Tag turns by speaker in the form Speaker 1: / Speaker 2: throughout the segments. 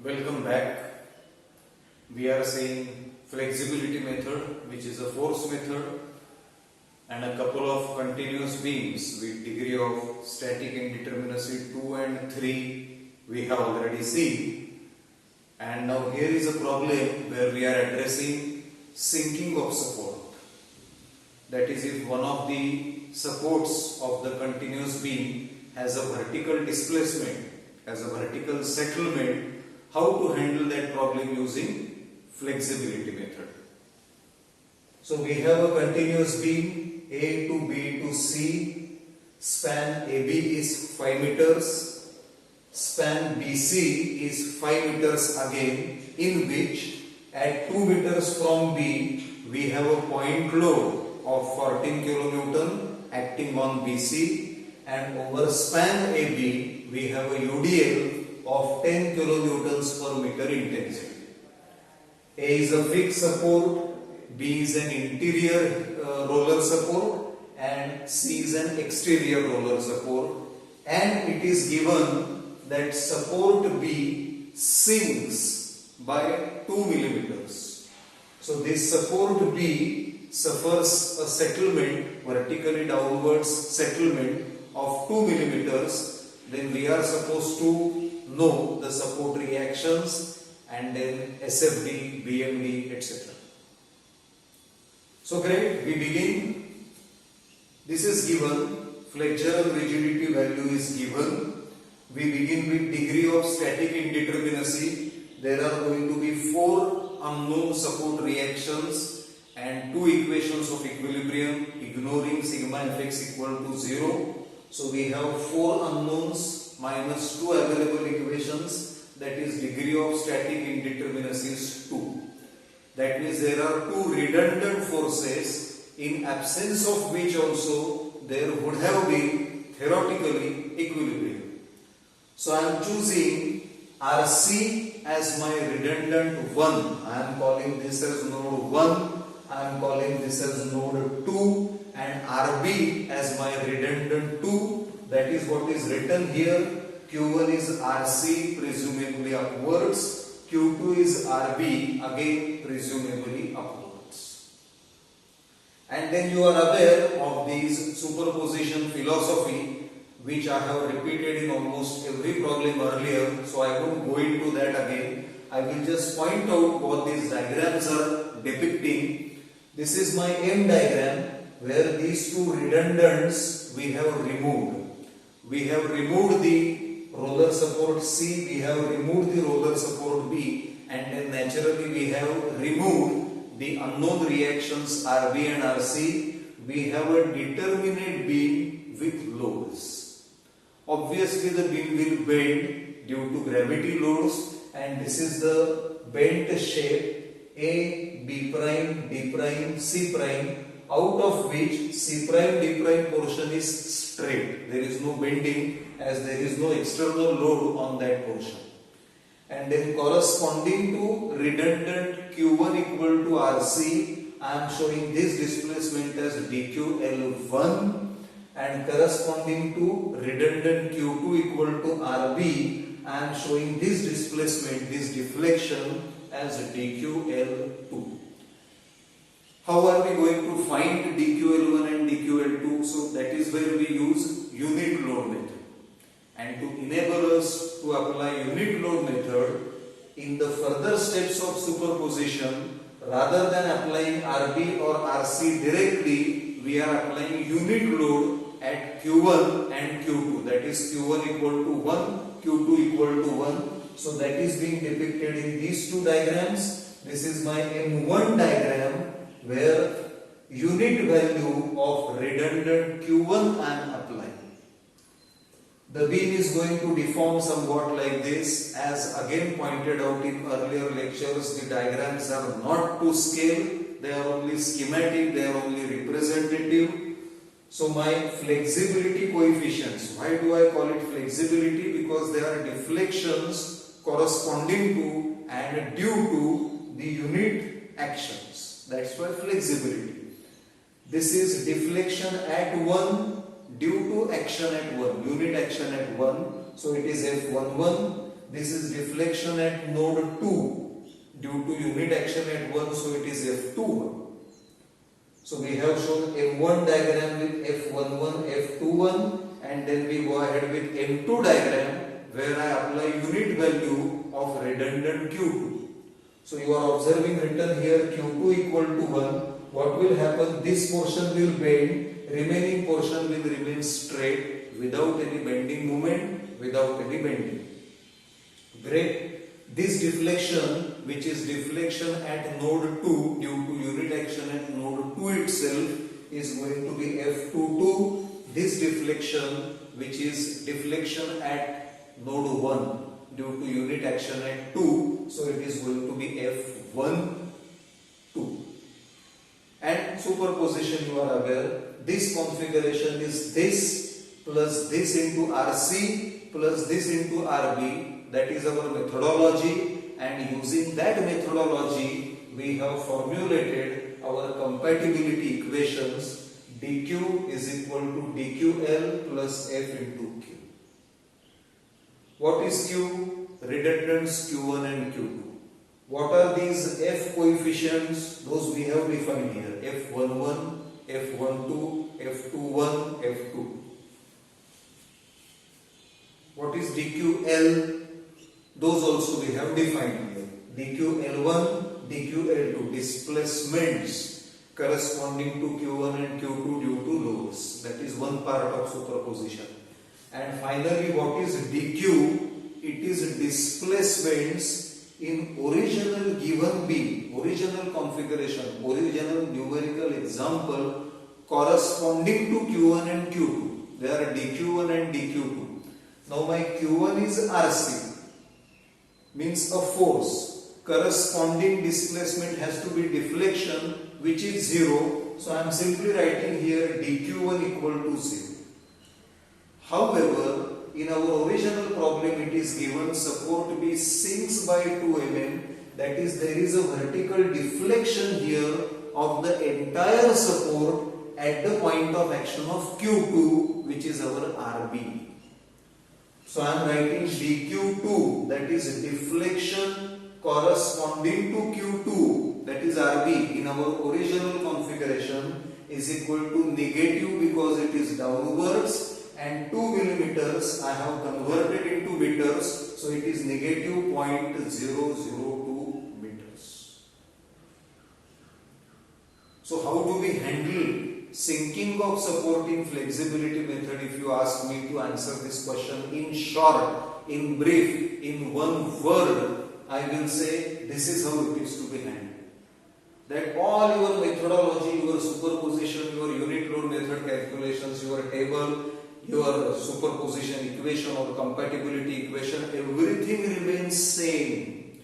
Speaker 1: Welcome back. We are saying flexibility method, which is a force method, and a couple of continuous beams with degree of static indeterminacy 2 and 3 we have already seen. And now here is a problem where we are addressing sinking of support. That is, if one of the supports of the continuous beam has a vertical displacement, has a vertical settlement, how to handle that problem using flexibility method. So we have a continuous beam A to B to C, span AB is 5 meters, span BC is 5 meters again, in which at 2 meters from B we have a point load of 14 kilonewton acting on BC, and over span AB we have a UDL of 10 kilonewtons per meter intensity. A is a fixed support, B is an interior roller support, and C is an exterior roller support, and it is given that support B sinks by 2 millimeters. So this support B suffers a settlement, vertically downwards settlement of 2 millimeters. Then we are supposed to know the support reactions and then SFD, BMD, etc. So great, we begin. This is given, flexural rigidity value is given. We begin with degree of static indeterminacy. There are going to be 4 unknown support reactions and 2 equations of equilibrium, ignoring sigma fx equal to 0. So we have 4 unknowns minus 2 available equations, that is degree of static indeterminacy is 2. That means there are 2 redundant forces, in absence of which also there would have been theoretically equilibrium. So I am choosing RC as my redundant 1. I am calling this as node 1, I am calling this as node 2, and RB as my redundant 2. That is what is written here. Q1 is RC, presumably upwards. Q2 is RB, again presumably upwards. And then you are aware of these superposition philosophy, which I have repeated in almost every problem earlier, so I won't go into that again. I will just point out what these diagrams are depicting. This is my M diagram, where these 2 redundants we have removed. We have removed the roller support C, we have removed the roller support B, and then naturally we have removed the unknown reactions RB and RC. We have a determinate beam with loads. Obviously the beam will bend due to gravity loads, and this is the bent shape A, B prime, D prime, C prime, out of which C prime, D prime portion is straight. There is no bending, as there is no external load on that portion. And then corresponding to redundant Q1 equal to RC, I am showing this displacement as dQL1, and corresponding to redundant Q2 equal to RB, I am showing this displacement, this deflection as dQL2. How are we going to find dQL1 and dQL2? So that is where we use unit load method. And to enable us to apply unit load method, in the further steps of superposition, rather than applying RB or RC directly, we are applying unit load at Q1 and Q2. That is Q1 equal to 1, Q2 equal to 1. So that is being depicted in these 2 diagrams. This is my M1 diagram, where unit value of redundant Q1 I am applying. The beam is going to deform somewhat like this. As again pointed out in earlier lectures, the diagrams are not to scale, they are only schematic, they are only representative. So my flexibility coefficients, why do I call it flexibility? Because they are deflections corresponding to and due to the unit actions. That's why flexibility. This is deflection at 1 due to action at 1, unit action at 1. So it is F11. This is deflection at node 2 due to unit action at 1, so it is F21. So we have shown M1 diagram with F11, F21, and then we go ahead with M2 diagram where I apply unit value of redundant Q2. So you are observing written here Q2 equal to 1. What will happen? This portion will bend, remaining portion will remain straight without any bending moment, without any bending. Great. This deflection, which is deflection at node 2 due to unit action at node 2 itself, is going to be F22. This deflection, which is deflection at node 1 due to unit action at 2, so it is going to be F12. And superposition, you are aware, this configuration is this plus this into RC plus this into RB. That is our methodology, and using that methodology we have formulated our compatibility equations. dq is equal to dql plus f into q. What is q? Redundants q1 and q2. What are these f coefficients? Those we have defined here. f11, f12, f21, f2. What is dql? Those also we have defined here. dql1, dql2, displacements corresponding to q1 and q2 due to loads. That is one part of superposition. And finally, what is dq? It is displacements in original given beam, original configuration, original numerical example corresponding to q1 and q2. They are dq1 and dq2. Now my q1 is RC. Means a force. Corresponding displacement has to be deflection, which is 0. So I am simply writing here dq1 equal to 0. However, in our original problem it is given support be sinks by 2 mm. That is, there is a vertical deflection here of the entire support at the point of action of Q2, which is our RB. So I am writing dq2, that is deflection corresponding to Q2, that is RB in our original configuration, is equal to negative because it is downwards, and 2 millimeters I have converted into meters, so it is negative 0.002 meters. So how do we handle sinking of supporting flexibility method? If you ask me to answer this question in short, in brief, in one word, I will say this is how it is to be handled. That all your methodology, your superposition, your unit load method calculations, your table, your superposition equation or compatibility equation, everything remains same.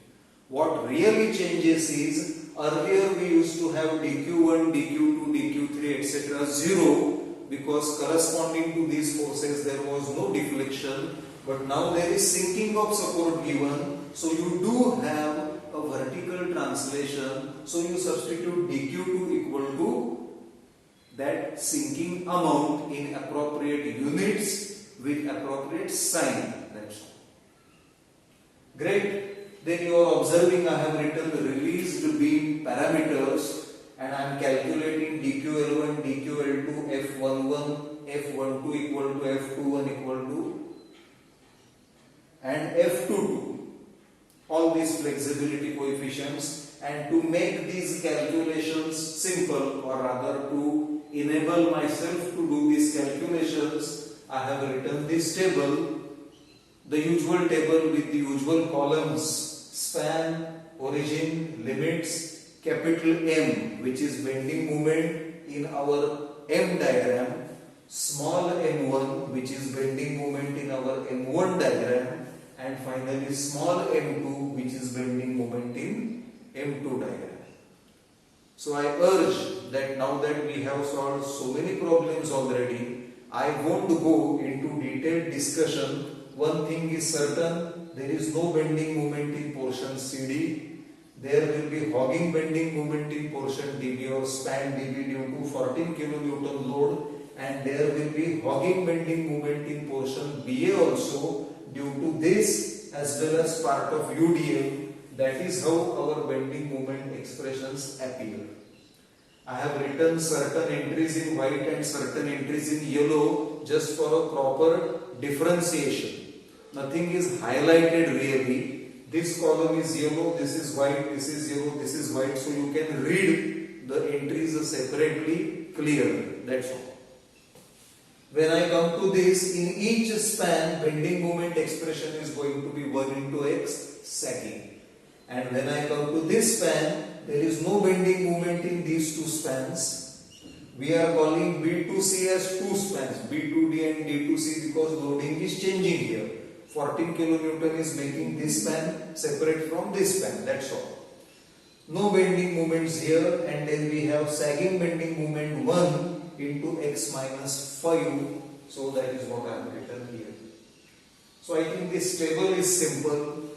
Speaker 1: What really changes is, earlier we used to have dq1, dq2, dq3, etc. 0 because corresponding to these forces there was no deflection, but now there is sinking of support given, so you do have a vertical translation, so you substitute dq2 equal to that sinking amount in appropriate units with appropriate sign. That's all. Great. Then you are observing I have written the released beam parameters, and I am calculating dql1, dql2, f11, f12 equal to f21 equal to and f22. All these flexibility coefficients, and to make these calculations simple, or rather to enable myself to do these calculations, I have written this table, the usual table with the usual columns: span, origin, limits, capital M, which is bending moment in our M diagram, small m1, which is bending moment in our m1 diagram, and finally small m2, which is bending moment in m2 diagram. So I urge that now that we have solved so many problems already, I won't go into detailed discussion. One thing is certain, there is no bending moment in portion CD. There will be hogging bending moment in portion DB or span DB due to 14 kN load, and there will be hogging bending moment in portion BA also due to this as well as part of UDL. That is how our bending moment expressions appear. I have written certain entries in white and certain entries in yellow just for a proper differentiation. Nothing is highlighted really. This column is yellow, this is white, this is yellow, this is white. So you can read the entries separately, clearly. That's all. When I come to this, in each span, bending moment expression is going to be 1 into x sagging. And when I come to this span, there is no bending moment in these two spans. We are calling B2C as two spans, B2D and D2C, because loading is changing here. 14 kilonewton is making this span separate from this span, that's all. No bending moments here, and then we have sagging bending moment 1 into x minus 5. So that is what I have written here. So I think this table is simple.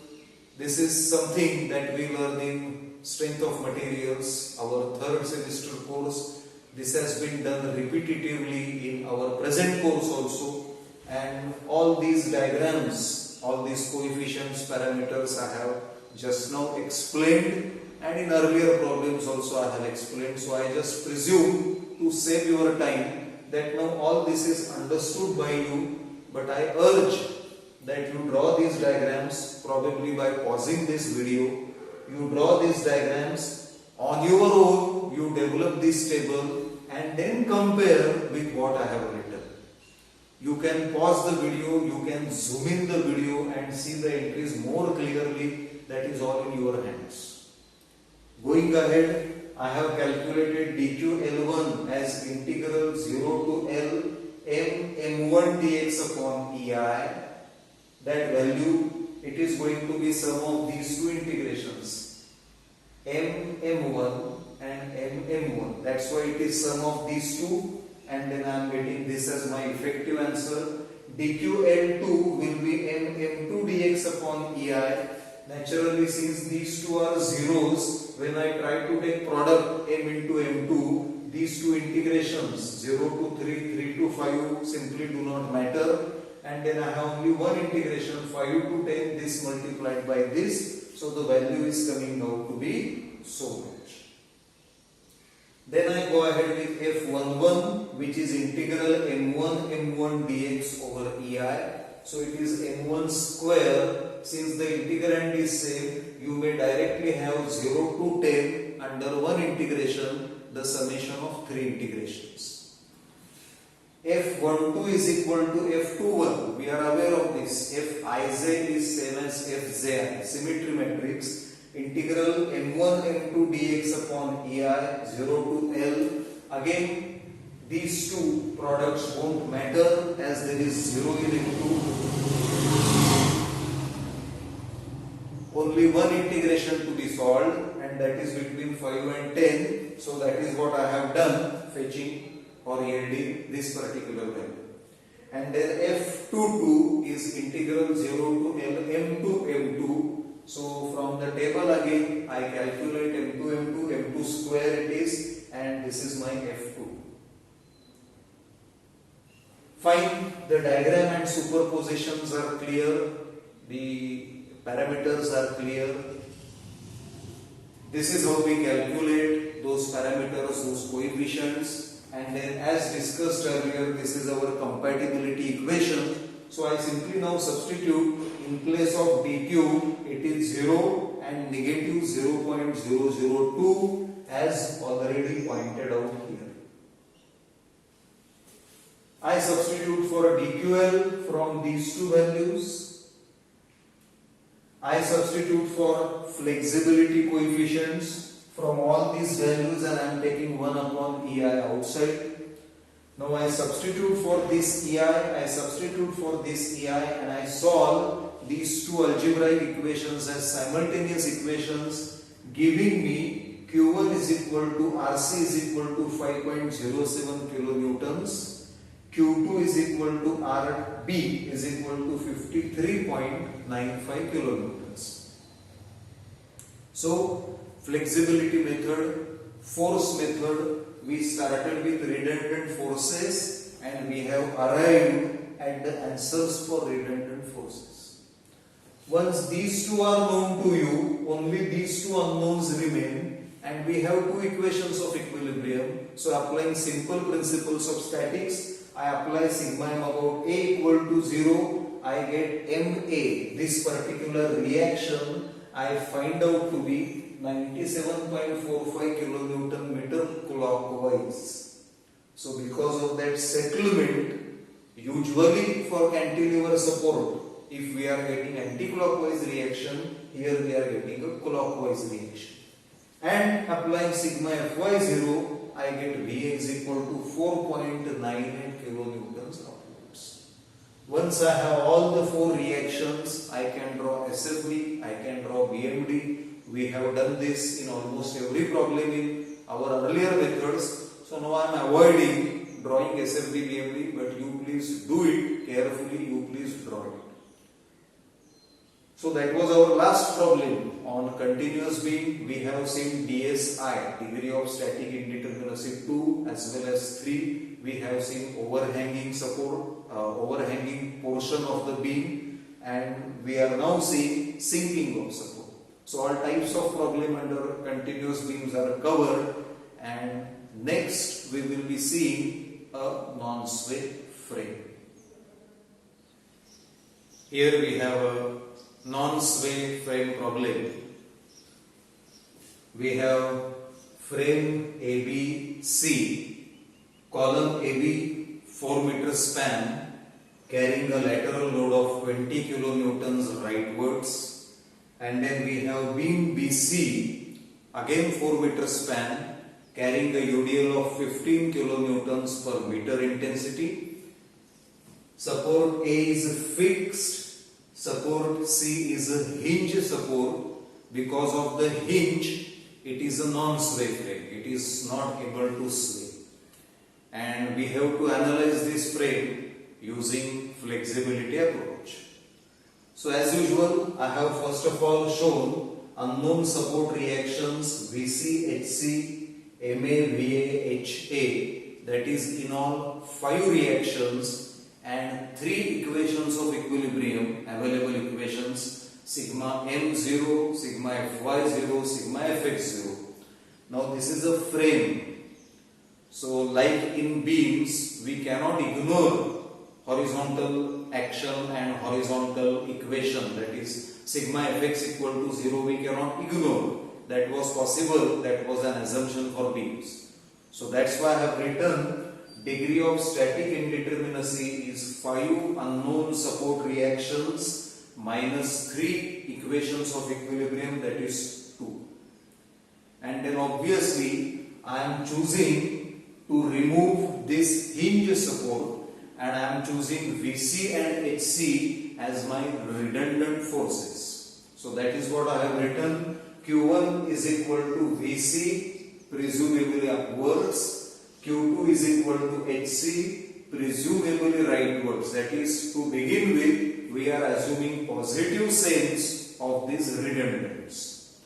Speaker 1: This is something that we learn in strength of materials, our third semester course. This has been done repetitively in our present course also. And all these diagrams, all these coefficients, parameters I have just now explained, and in earlier problems also I have explained. So I just presume to save your time that now all this is understood by you, but I urge that you draw these diagrams probably by pausing this video. You draw these diagrams on your own, you develop this table and then compare with what I have written. You can pause the video, you can zoom in the video and see the entries more clearly. That is all in your hands. Going ahead, I have calculated dqL1 as integral 0 to L m1 dx upon EI. That value, it is going to be sum of these two integrations, m1 and m1. That's why it is sum of these two, and then I am getting this as my effective answer. dqL2 will be m2 dx upon EI. Naturally, since these two are zeros, when I try to take product m into m2, these two integrations 0 to 3, 3 to 5 simply do not matter. And then I have only one integration, 5 to 10, this multiplied by this. So the value is coming out to be so much. Then I go ahead with f11, which is integral m1 dx over EI. So it is m1 square. Since the integrand is same, you may directly have 0 to 10 under one integration, the summation of three integrations. f12 is equal to f21. We are aware of this. Fij is same as fji. Symmetry matrix. Integral m1 m2 dx upon EI 0 to L. Again, these two products won't matter as there is 0 in m2. Only one integration to be solved, and that is between 5 and 10. So that is what I have done, fetching or yielding this particular value. And then f22 is integral 0 to L m2 m2. So from the table again I calculate m2 m2 square it is, and this is my f2. Fine, the diagram and superpositions are clear, the parameters are clear. This is how we calculate those parameters, those coefficients, and then as discussed earlier, this is our compatibility equation. So I simply now substitute in place of dq, it is 0 and negative 0.002 as already pointed out here. I substitute for dql from these two values. I substitute for flexibility coefficients from all these values, and I am taking 1 upon EI outside. Now I substitute for this EI, I substitute for this EI, and I solve these two algebraic equations as simultaneous equations, giving me Q1 is equal to RC is equal to 5.07 kilonewtons. Q2 is equal to RB is equal to 53.95 kilonewtons. So, flexibility method, force method, we started with redundant forces and we have arrived at the answers for redundant forces. Once these two are known to you, only these two unknowns remain, and we have two equations of equilibrium. So applying simple principles of statics, I apply sigma m about A equal to 0, I get MA. This particular reaction I find out to be 97.45 kilonewton meter clockwise. So because of that settlement, usually for cantilever support, if we are getting anti-clockwise reaction, here we are getting a clockwise reaction. And applying sigma Fy0, I get Va is equal to 4.98 kilonewtons upwards. Once I have all the four reactions, I can draw SFB, I can draw BMD. We have done this in almost every problem in our earlier methods. So now I am avoiding drawing SFB, BMD, but you please do it carefully, you please draw it. So that was our last problem on continuous beam. We have seen DSI, degree of static indeterminacy 2 as well as 3. We have seen overhanging support, overhanging portion of the beam, and we are now seeing sinking of support. So all types of problem under continuous beams are covered, and next we will be seeing a non-sway frame. Here we have a non-sway frame problem. We have frame ABC, column AB 4 meter span, carrying a lateral load of 20 kilonewtons rightwards, and then we have beam BC, again 4 meter span, carrying a UDL of 15 kilonewtons per meter intensity. Support A is fixed. Support C is a hinge support. Because of the hinge, it is a non-sway frame. It is not able to sway. And we have to analyze this frame using flexibility approach. So as usual, I have first of all shown unknown support reactions VC, HC, MA, VA, HA, that is in all 5 reactions, and 3 equations of equilibrium, available equations, sigma m0, sigma fy0, sigma fx0. Now this is a frame. So like in beams, we cannot ignore horizontal action and horizontal equation, that is sigma fx equal to 0, we cannot ignore. That was possible, that was an assumption for beams. So that's why I have written degree of static indeterminacy is 5 unknown support reactions minus 3 equations of equilibrium, that is 2. And then obviously I am choosing to remove this hinge support, and I am choosing VC and HC as my redundant forces. So that is what I have written. Q1 is equal to VC, presumably upwards. Q2 is equal to HC, presumably rightwards. That is, to begin with, we are assuming positive sense of these redundants.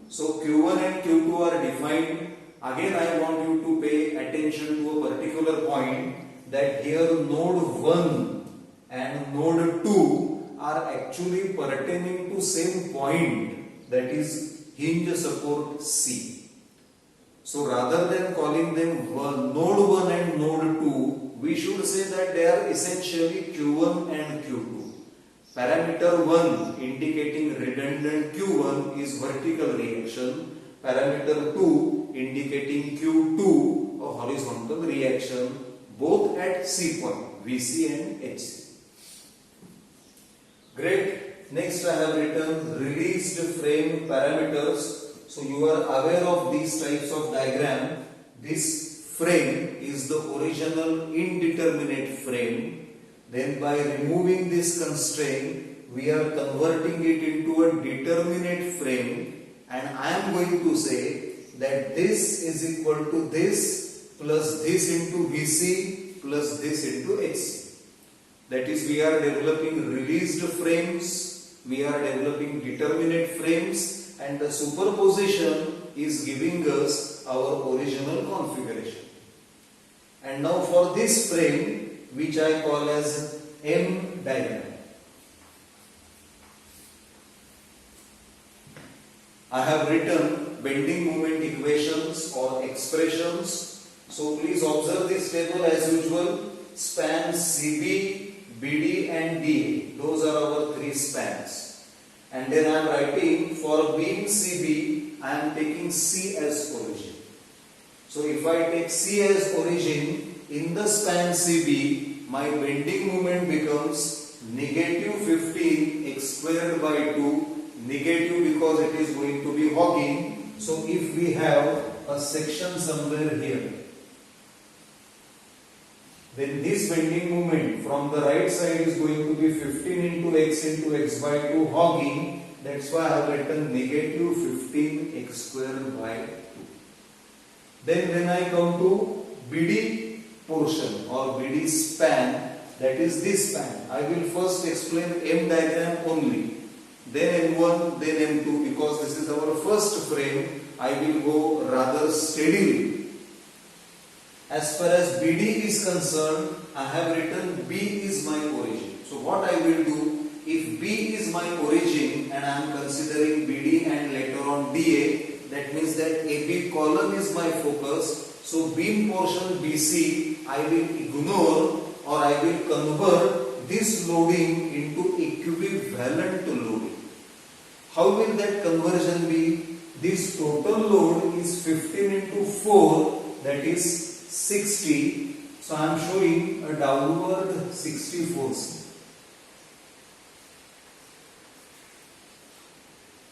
Speaker 1: So Q1 and Q2 are defined. Again, I want you to pay attention to a particular point, that here node 1 and node 2 are actually pertaining to same point, that is hinge support C. So rather than calling them node 1 and node 2, we should say that they are essentially Q1 and Q2. Parameter 1 indicating redundant Q1 is vertical reaction. Parameter 2 indicating Q2 a horizontal reaction, both at C point, VC and HC. Great. Next I have written released frame parameters. So you are aware of these types of diagram. This frame is the original indeterminate frame. Then by removing this constraint, we are converting it into a determinate frame, and I am going to say that this is equal to this plus this into VC plus this into HC. That is, we are developing released frames, we are developing determinate frames, and the superposition is giving us our original configuration. And now for this frame, which I call as M diagram. I have written bending moment equations or expressions. So please observe this table as usual. Span CB, BD and DA. Those are our three spans. And then I am writing for beam CB, I am taking C as origin. So if I take C as origin in the span CB, my bending moment becomes negative 15 x squared by 2. Negative because it is going to be hogging. So if we have a section somewhere here, then this bending moment from the right side is going to be 15 into x by 2 hogging. That's why I have written negative 15 x squared by 2. Then when I come to BD portion or BD span, that is this span, I will first explain M diagram only. Then M1, then M2, because this is our first frame, I will go rather steadily. As far as BD is concerned, I have written B is my origin. So what I will do, if B is my origin and I am considering BD and later on DA, that means that AB column is my focus. So beam portion BC, I will ignore or I will convert this loading into equivalent loading. How will that conversion be? This total load is 15 into 4, that is 60. So I am showing a downward 60 force.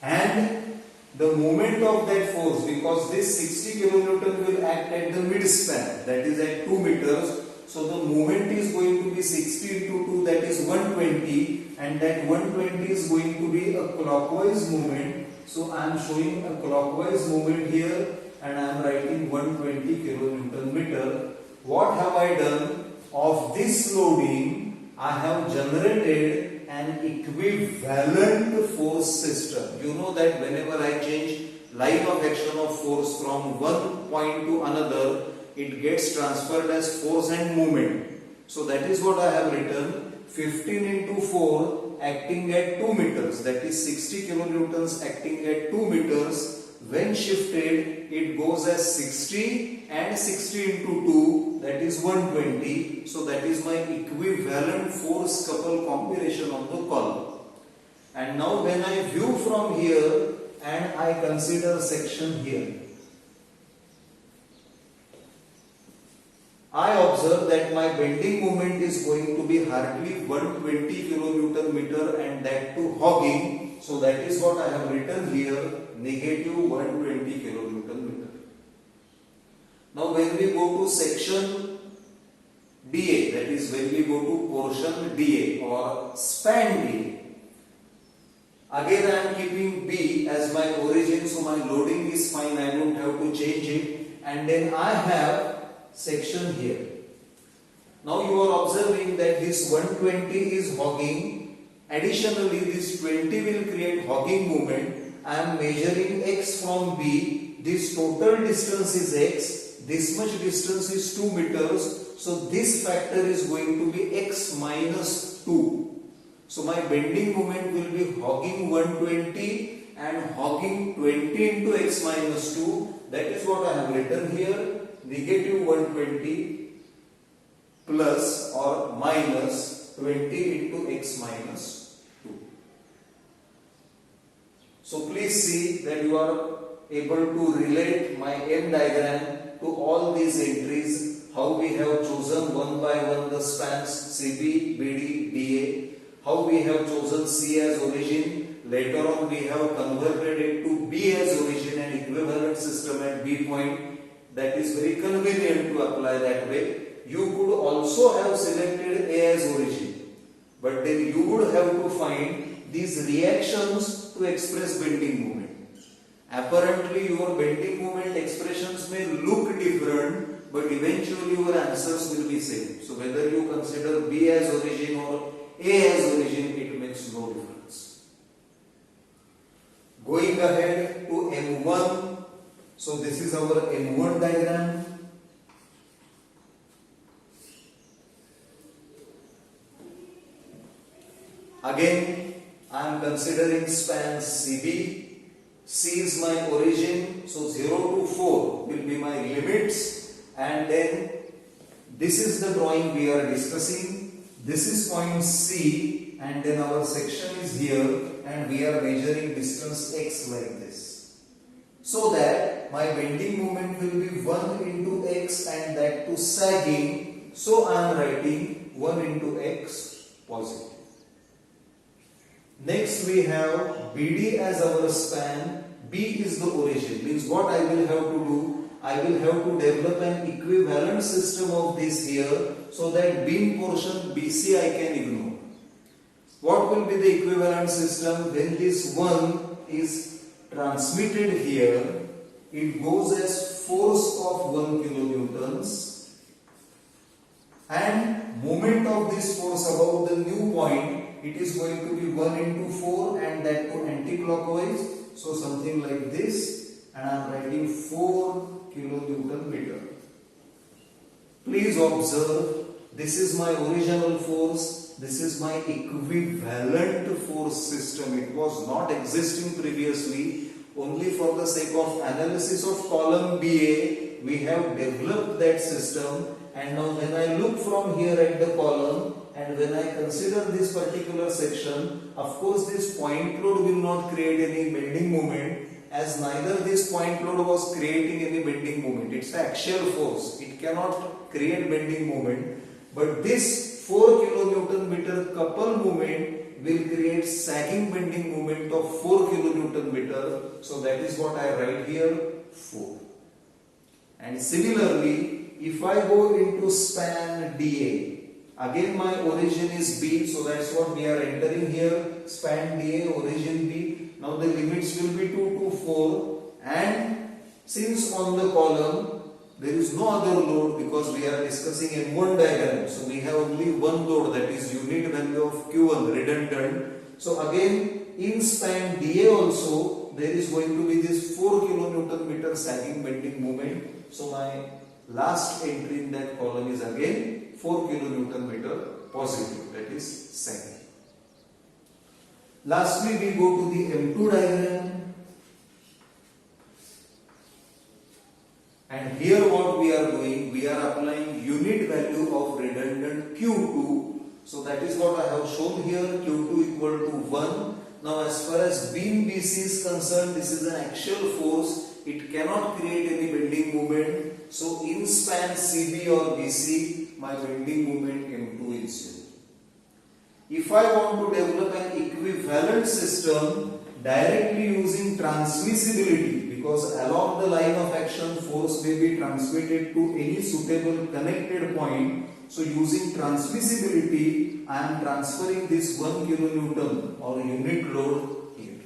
Speaker 1: And the moment of that force, because this 60 kilonewton will act at the mid span, that is at 2 meters. So the moment is going to be 60 into 2, that is 120, and that 120 is going to be a clockwise movement. So I am showing a clockwise movement here and I am writing 120 kilonewton meter. What have I done? Of this loading, I have generated an equivalent force system. You know that whenever I change line of action of force from one point to another, it gets transferred as force and movement. So that is what I have written. 15 into 4 acting at 2 meters, that is 60 kilonewtons acting at 2 meters. When shifted, it goes as 60 and 60 into 2, that is 120. So that is my equivalent force couple combination of the column. And now when I view from here and I consider section here, I observe that my bending moment is going to be hardly 120 kilonewton meter and that too hogging. So that is what I have written here, negative 120 kilonewton meter. Now when we go to section DA, that is when we go to portion DA or span DA, again I am keeping B as my origin, so my loading is fine, I don't have to change it. And then I have section here. Now you are observing that this 120 is hogging. Additionally, this 20 will create hogging moment. I am measuring x from B. This total distance is x. This much distance is 2 meters. So this factor is going to be x minus 2. So my bending moment will be hogging 120 and hogging 20 into x minus 2. That is what I have written here. Negative 120 plus or minus 20 into x minus 2. So please see that you are able to relate my M diagram to all these entries, how we have chosen one by one the spans CB, BD, DA, how we have chosen C as origin, later on we have converted it to B as origin and equivalent system at B point. That is very convenient to apply that way. You could also have selected A as origin, but then you would have to find these reactions to express bending moment. Apparently your bending moment expressions may look different, but eventually your answers will be same. So whether you consider B as origin or A as origin, it makes no difference. Going ahead to M1. So this is our M1 diagram. Again, I am considering span CB C is my origin, so 0 to 4 will be my limits, and then this is the drawing we are discussing. This is point C, and then our section is here, and we are measuring distance x like this. So that my bending moment will be 1 into x and that to sagging. So I am writing 1 into x positive. Next we have BD as our span. B is the origin. Means what I will have to do? I will have to develop an equivalent system of this here, so that beam portion BC I can ignore. What will be the equivalent system? When this 1 is transmitted here, it goes as force of 1 kilonewtons, and moment of this force above the new point, it is going to be 1 into 4 and that to anti-clockwise. So something like this, and I am writing 4 kilonewton meter. Please observe, this is my original force, this is my equivalent force system. It was not existing previously. Only for the sake of analysis of column BA, we have developed that system. And now when I look from here at the column, and when I consider this particular section, of course this point load will not create any bending moment, as neither this point load was creating any bending moment. It's the axial force. It cannot create bending moment. But this 4 kilonewton meter couple moment will create sagging bending moment of 4 kilonewton meter. So that is what I write here, 4. And similarly, if I go into span DA, again my origin is B, so that's what we are entering here, span DA, origin B. Now the limits will be 2 to 4, and since on the column there is no other load because we are discussing M1 diagram, so we have only one load, that is unit value of Q1 redundant. So again in span DA also there is going to be this 4 kilonewton meter sagging bending moment. So my last entry in that column is again 4 kilonewton meter positive, that is sagging. Lastly we go to the M2 diagram. And here what we are doing, we are applying unit value of redundant Q2. So that is what I have shown here, Q2 equal to 1. Now as far as beam BC is concerned, this is an axial force. It cannot create any bending moment. So in span CB or BC, my bending moment M2 is 0. If I want to develop an equivalent system directly using transmissibility, because along the line of action force may be transmitted to any suitable connected point, so using transmissibility I am transferring this 1 kilonewton or unit load here.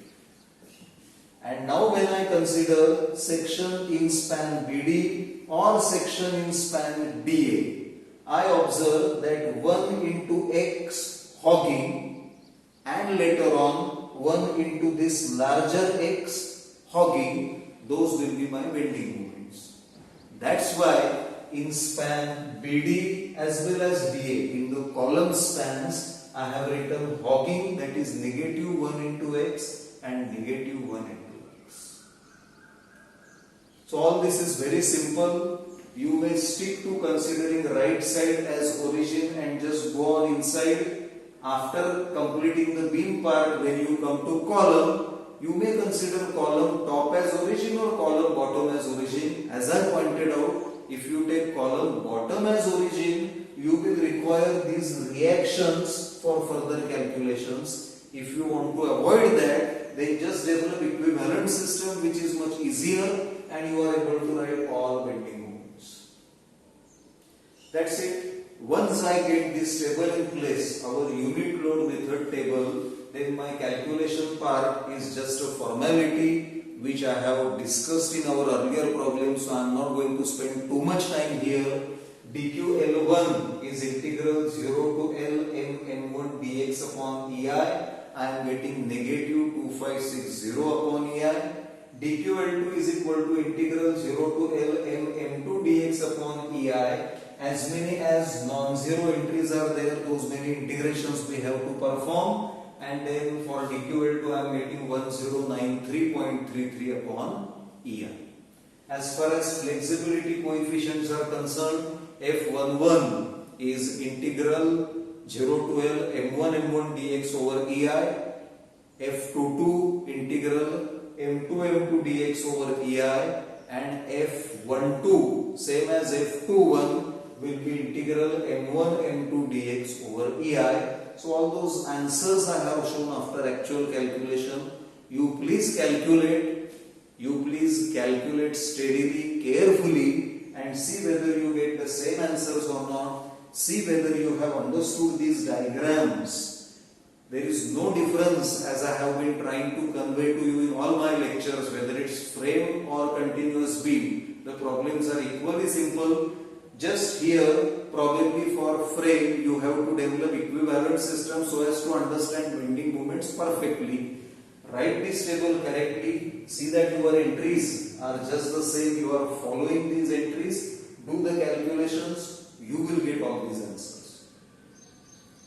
Speaker 1: And now when I consider section in span BD or section in span DA, I observe that 1 into X hogging and later on 1 into this larger X hogging, those will be my bending moments. That's why in span BD as well as DA, in the column spans, I have written hogging, that is negative 1 into X and negative 1 into X. So all this is very simple. You may stick to considering right side as origin and just go on inside. After completing the beam part, when you come to column, you may consider column top as origin or column bottom as origin. As I pointed out, if you take column bottom as origin, you will require these reactions for further calculations. If you want to avoid that, then just develop equivalent system which is much easier and you are able to write all bending moments. That's it. Once I get this table in place, our unit load method table, then my calculation part is just a formality which I have discussed in our earlier problem, so I am not going to spend too much time here. dqL1 is integral 0 to L m1 dx upon EI. I am getting negative 2560 upon EI. dqL2 is equal to integral 0 to L m2 dx upon EI. As many as non-zero entries are there, those many integrations we have to perform. and then for DQL2 I am getting 1093.33 upon EI. As far as flexibility coefficients are concerned, F11 is integral 0 to L m1 dx over EI, F22 integral m2 dx over EI, and F12 same as F21 will be integral m1 dx over EI. So all those answers I have shown after actual calculation. You please calculate steadily, carefully, and see whether you get the same answers or not. See whether you have understood these diagrams. There is no difference, as I have been trying to convey to you in all my lectures, whether it's frame or continuous beam. The problems are equally simple. Just here, probably for frame, you have to develop equivalent system so as to understand bending moments perfectly. Write this table correctly. See that your entries are just the same. You are following these entries. Do the calculations. You will get all these answers.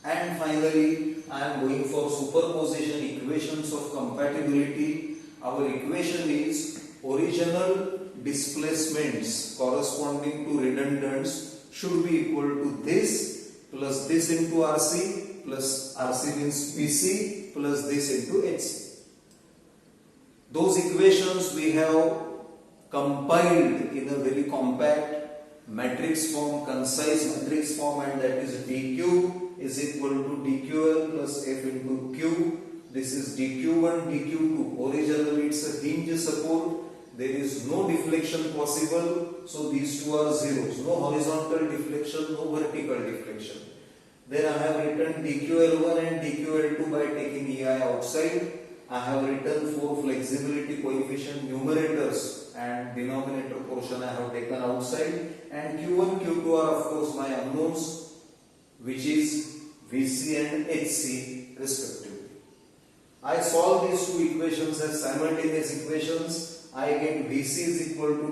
Speaker 1: And finally, I am going for superposition equations of compatibility. Our equation is original displacements corresponding to redundants should be equal to this plus this into RC plus RC means PC plus this into HC. Those equations we have compiled in a very compact matrix form, concise matrix form, and that is dq is equal to dql plus f into q. This is dq1, dq2. Originally it's a hinge support. There is no deflection possible, so these two are zeros. No horizontal deflection, no vertical deflection. Then I have written dql1 and dql2 by taking EI outside. I have written 4 flexibility coefficient numerators and denominator portion I have taken outside, and q1, q2 are of course my unknowns, which is Vc and Hc respectively. I solve these two equations as simultaneous equations. I get Vc is equal to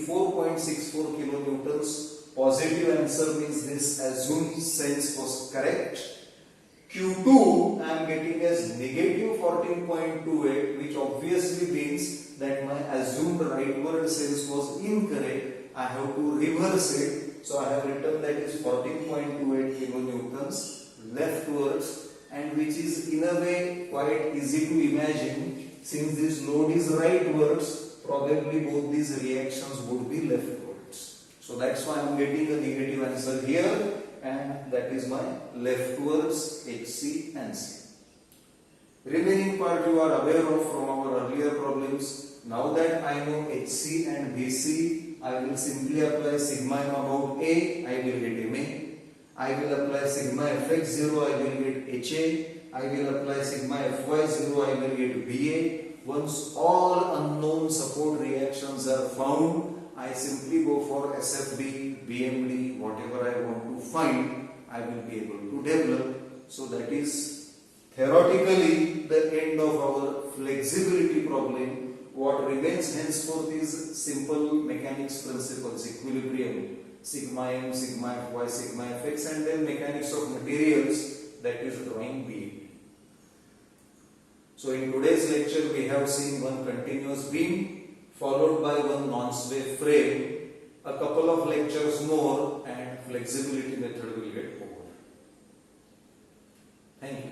Speaker 1: 24.64 kilonewtons. Positive answer means this assumed sense was correct. Q2 I am getting as negative 14.28, which obviously means that my assumed rightward sense was incorrect. I have to reverse it. So I have written that is 14.28 kilonewtons leftwards, and which is in a way quite easy to imagine. Since this load is rightwards, probably both these reactions would be leftwards. So that's why I am getting a negative answer here, and that is my leftwards HC answer. Remaining part you are aware of from our earlier problems. Now that I know HC and VC, I will simply apply sigma m about A, I will get MA. I will apply sigma Fx0, I will get HA. I will apply sigma Fy0, I will get BA. Once all unknown support reactions are found, I simply go for SFD, BMD, whatever I want to find, I will be able to develop. So that is theoretically the end of our flexibility problem. What remains henceforth is simple mechanics principles, equilibrium, sigma m, sigma Fy, sigma Fx, and then mechanics of materials, that is drawing BMD. So in today's lecture we have seen one continuous beam followed by one non-sway frame. A couple of lectures more and flexibility method will get over. Thank you.